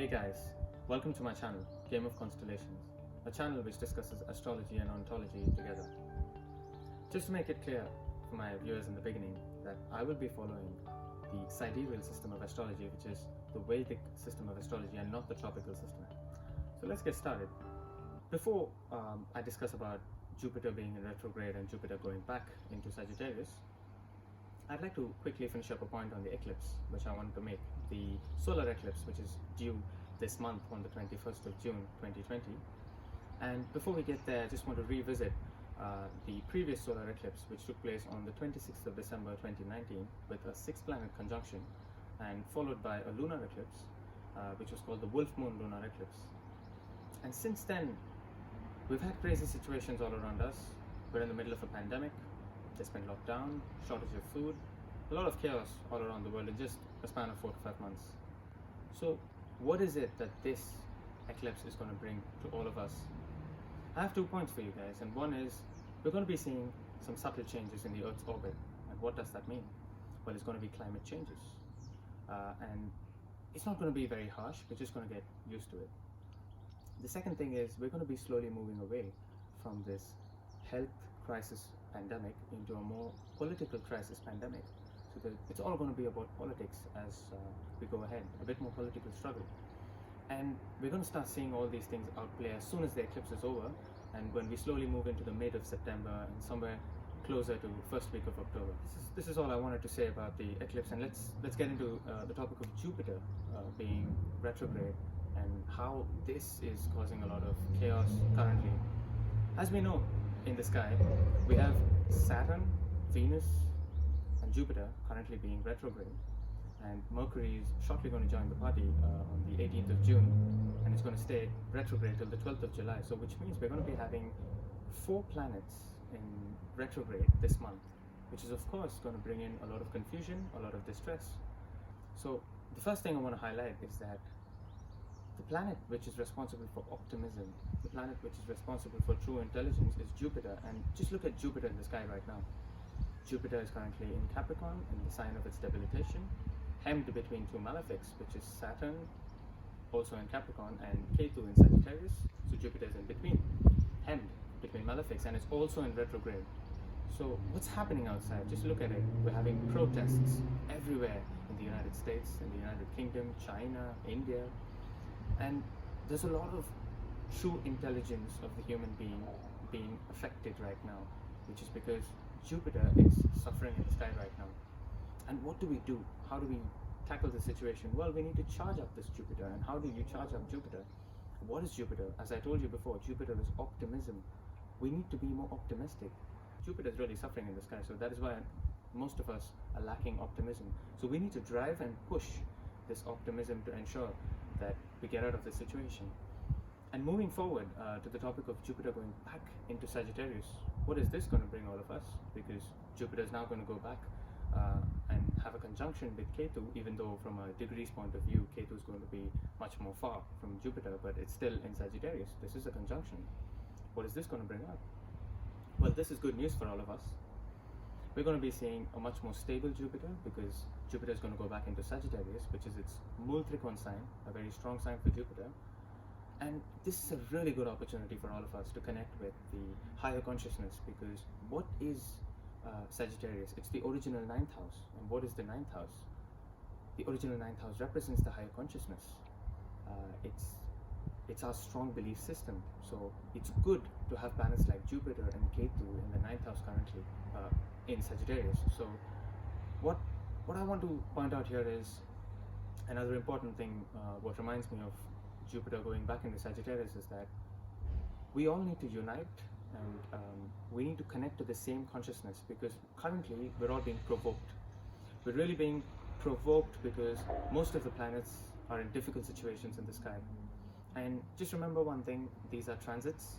Hey guys, welcome to my channel, Game of Constellations, a channel which discusses astrology and ontology together. Just to make it clear for my viewers in the beginning that I will be following the sidereal system of astrology, which is the Vedic system of astrology and not the tropical system. So let's get started. Before I discuss about Jupiter being in retrograde and Jupiter going back into Sagittarius, I'd like to quickly finish up a point on the eclipse, which I wanted to make. The solar eclipse, which is due this month on the 21st of June 2020. And before we get there, I just want to revisit the previous solar eclipse, which took place on the 26th of December 2019 with a 6-planet conjunction, and followed by a lunar eclipse, which was called the Wolf Moon lunar eclipse. And since then, we've had crazy situations all around us. We're in the middle of a pandemic. There's been lockdown, shortage of food, a lot of chaos all around the world in just a span of 4 to 5 months. So what is it that this eclipse is going to bring to all of us? I have 2 points for you guys, and one is we're going to be seeing some subtle changes in the Earth's orbit. And what does that mean? Well, it's going to be climate changes. And it's not going to be very harsh, we're just going to get used to it. The second thing is we're going to be slowly moving away from this health crisis pandemic into a more political crisis pandemic. So that it's all going to be about politics as we go ahead, a bit more political struggle. And we're going to start seeing all these things outplay as soon as the eclipse is over, and when we slowly move into the mid of September and somewhere closer to first week of October. This is all I wanted to say about the eclipse, and let's get into the topic of Jupiter being retrograde and how this is causing a lot of chaos currently. As we know, in the sky, we have Saturn, Venus, and Jupiter currently being retrograde, and Mercury is shortly going to join the party on the 18th of June, and it's going to stay retrograde till the 12th of July. So which means we're going to be having 4 planets in retrograde this month, which is of course going to bring in a lot of confusion, a lot of distress. So the first thing I want to highlight is that the planet which is responsible for optimism, the planet which is responsible for true intelligence, is Jupiter. And just look at Jupiter in the sky right now. Jupiter is currently in Capricorn, in the sign of its debilitation, hemmed between 2 malefics, which is Saturn, also in Capricorn, and Ketu in Sagittarius. So Jupiter is in between, hemmed between malefics, and it's also in retrograde. So what's happening outside? Just look at it. We're having protests everywhere in the United States, in the United Kingdom, China, India. And there's a lot of true intelligence of the human being being affected right now, which is because Jupiter is suffering in the sky right now. And what do we do? How do we tackle the situation? Well, we need to charge up this Jupiter. And how do you charge up Jupiter? What is Jupiter? As I told you before, Jupiter is optimism. We need to be more optimistic. Jupiter is really suffering in the sky, so that is why most of us are lacking optimism. So we need to drive and push this optimism to ensure that we get out of this situation. And moving forward to the topic of Jupiter going back into Sagittarius, what is this going to bring all of us? Because Jupiter is now going to go back and have a conjunction with Ketu, even though from a degrees point of view, Ketu is going to be much more far from Jupiter, but it's still in Sagittarius. This is a conjunction. What is this going to bring up? Well, this is good news for all of us. We're going to be seeing a much more stable Jupiter, because Jupiter is going to go back into Sagittarius, which is its Multrikon sign, a very strong sign for Jupiter. And this is a really good opportunity for all of us to connect with the higher consciousness, because what is Sagittarius? It's the original 9th house. And what is the 9th house? The original 9th house represents the higher consciousness. It's our strong belief system. So it's good to have planets like Jupiter and Ketu in the 9th house currently in Sagittarius. So what I want to point out here is another important thing. What reminds me of Jupiter going back into Sagittarius is that we all need to unite, and we need to connect to the same consciousness, because currently we're all being provoked. We're really being provoked because most of the planets are in difficult situations in the sky. And just remember one thing, these are transits.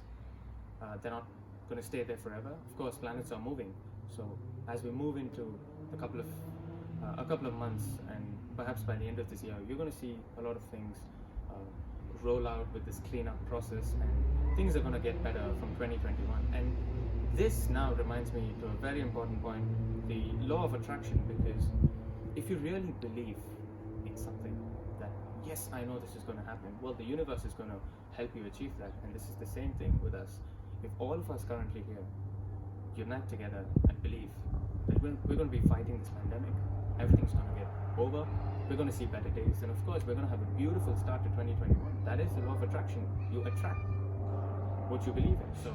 They're not going to stay there forever. Of course, planets are moving. So as we move into a couple of months, and perhaps by the end of this year, you're going to see a lot of things roll out with this cleanup process, and things are going to get better from 2021. And this now reminds me to a very important point, the law of attraction, because if you really believe in something that yes, I know this is going to happen. Well, the universe is going to help you achieve that, and this is the same thing with us. If all of us currently here unite together and believe that we're going to be fighting this pandemic, everything's going to get over, we're going to see better days, and of course we're going to have a beautiful start to 2021. That is the law of attraction. You attract what you believe in. So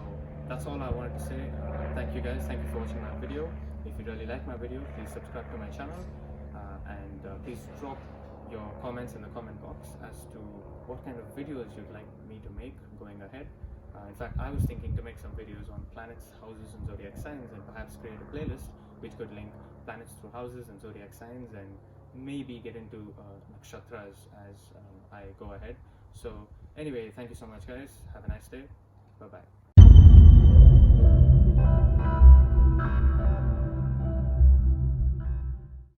that's all I wanted to say. Thank you guys, thank you for watching my video. If you really like my video, please subscribe to my channel, and please drop your comments in the comment box as to what kind of videos you'd like me to make going ahead. In fact, I was thinking to make some videos on planets, houses and zodiac signs, and perhaps create a playlist which could link planets through houses and zodiac signs, and maybe get into nakshatras as I go ahead. So anyway, thank you so much guys, have a nice day, bye bye.